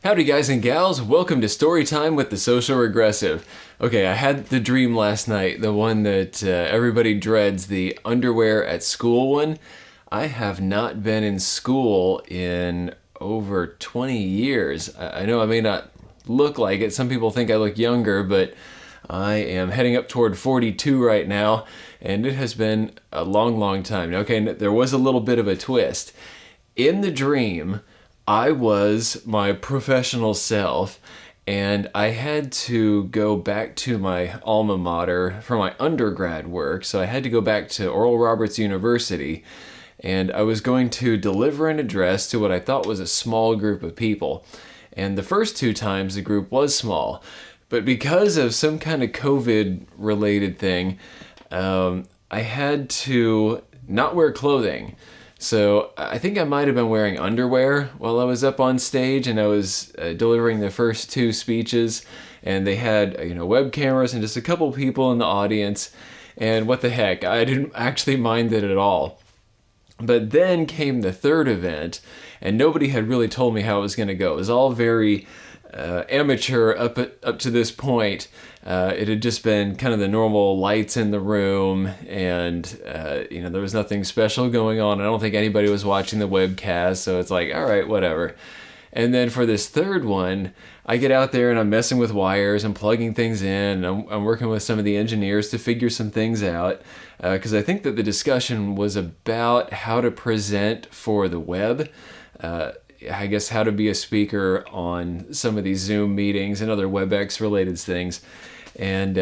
Howdy guys and gals, welcome to Storytime with the Social Regressive. Okay, I had the dream last night, the one that everybody dreads, the underwear at school one. I have not been in school in over 20 years. I know I may not look like it, some people think I look younger, but I am heading up toward 42 right now, and it has been a long time. Okay, there was a little bit of a twist. In the dream, I was my professional self, and I had to go back to my alma mater for my undergrad work. So I had to go back to Oral Roberts University, and I was going to deliver an address to what I thought was a small group of people. And the first two times the group was small, but because of some kind of COVID-related thing, I had to not wear clothing. So I think I might have been wearing underwear while I was up on stage, and I was delivering the first two speeches, and they had web cameras and just a couple people in the audience, and what the heck, I didn't actually mind it at all. But then came the third event, and nobody had really told me how it was going to go. It was all very amateur up to this point. It had just been kind of the normal lights in the room, and there was nothing special going on. I don't think anybody was watching the webcast, so it's like, all right, whatever. And then for this third one, I get out there and I'm messing with wires and plugging things in. I'm working with some of the engineers to figure some things out, because I think that the discussion was about how to present for the web. I guess how to be a speaker on some of these Zoom meetings and other WebEx related things. And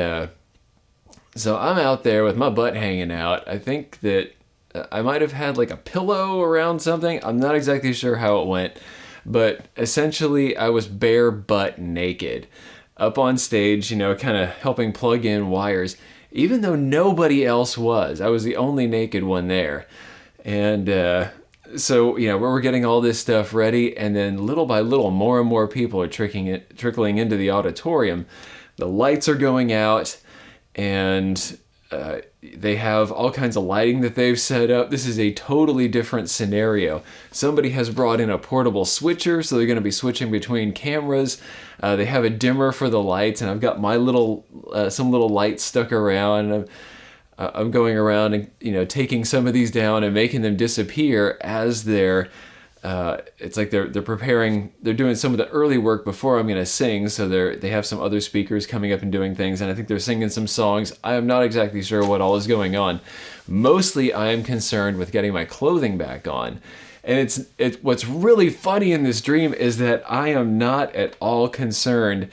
so I'm out there with my butt hanging out. I think that I might have had like a pillow around something. I'm not exactly sure how it went, but essentially I was bare butt naked up on stage, kind of helping plug in wires, even though nobody else was. I was the only naked one there. And so, we're getting all this stuff ready, and then little by little, more and more people are trickling into the auditorium. The lights are going out, and they have all kinds of lighting that they've set up. This is a totally different scenario. Somebody has brought in a portable switcher, so they're going to be switching between cameras. They have a dimmer for the lights, and I've got my some little lights stuck around, and I'm going around and taking some of these down and making them disappear as they're it's like they're preparing, they're doing some of the early work before I'm going to sing. So they have some other speakers coming up and doing things, and I think they're singing some songs. I am not exactly sure what all is going on. Mostly I am concerned with getting my clothing back on. And it's what's really funny in this dream is that I am not at all concerned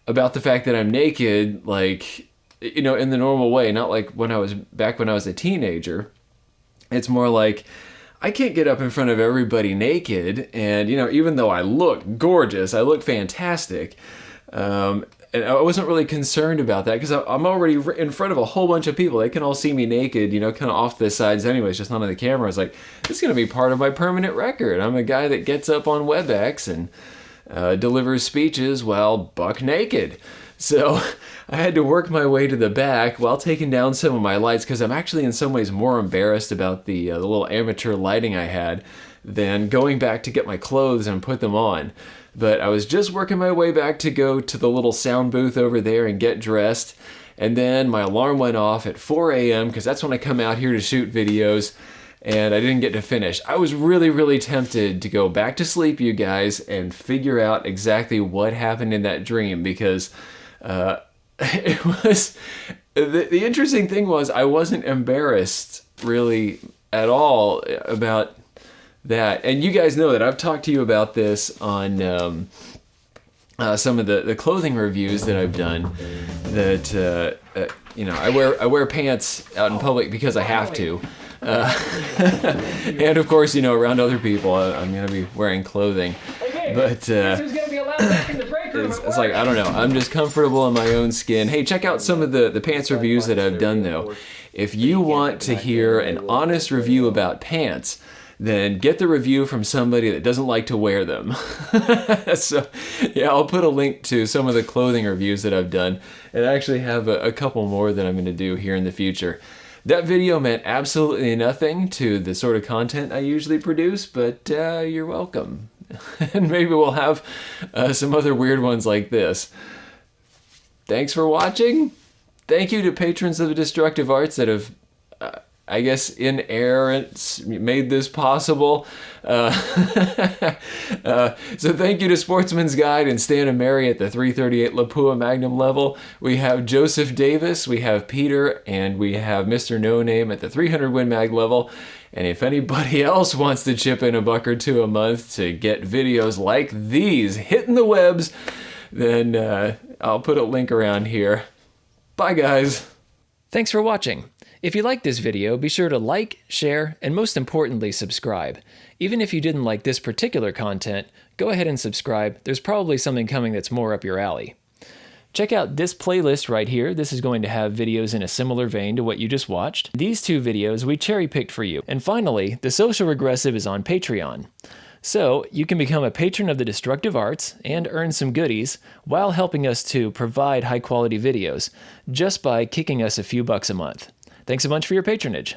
about the fact that I'm naked, like, in the normal way, not like when I was a teenager. It's more like I can't get up in front of everybody naked, and even though I look gorgeous, I look fantastic, and I wasn't really concerned about that because I'm already in front of a whole bunch of people. They can all see me naked, kind of off the sides anyways, just not on the camera. It's like, this is going to be part of my permanent record. I'm a guy that gets up on WebEx and delivers speeches while buck naked. So I had to work my way to the back while taking down some of my lights, because I'm actually in some ways more embarrassed about the little amateur lighting I had than going back to get my clothes and put them on. But I was just working my way back to go to the little sound booth over there and get dressed. And then my alarm went off at 4 a.m. because that's when I come out here to shoot videos. And I didn't get to finish. I was really tempted to go back to sleep, you guys, and figure out exactly what happened in that dream, because it was the interesting thing was I wasn't embarrassed really at all about that. And you guys know that I've talked to you about this on some of the clothing reviews that I've done, that I wear pants out in public because I have to. And of course, around other people, I'm going to be wearing clothing. But it's like, I don't know, I'm just comfortable in my own skin. Hey, check out some of the pants reviews that I've done, though. If you want to hear an honest review about pants, then get the review from somebody that doesn't like to wear them. So, yeah, I'll put a link to some of the clothing reviews that I've done, and I actually have a couple more that I'm going to do here in the future. That video meant absolutely nothing to the sort of content I usually produce, but you're welcome. and maybe we'll have some other weird ones like this. Thanks for watching. Thank you to patrons of the Destructive Arts that have, I guess, in errance made this possible. So thank you to Sportsman's Guide and Stan and Mary at the 338 Lapua Magnum level. We have Joseph Davis, we have Peter, and we have Mr. No Name at the 300 Win Mag level. And if anybody else wants to chip in $1 or $2 a month to get videos like these hitting the webs, then I'll put a link around here. Bye, guys. Thanks for watching. If you liked this video, be sure to like, share, and most importantly, subscribe. Even if you didn't like this particular content, go ahead and subscribe. There's probably something coming that's more up your alley. Check out this playlist right here. This is going to have videos in a similar vein to what you just watched. These 2 videos we cherry-picked for you. And finally, The Social Regressive is on Patreon. So, you can become a patron of the Destructive Arts and earn some goodies while helping us to provide high-quality videos just by kicking us a few bucks a month. Thanks a bunch for your patronage.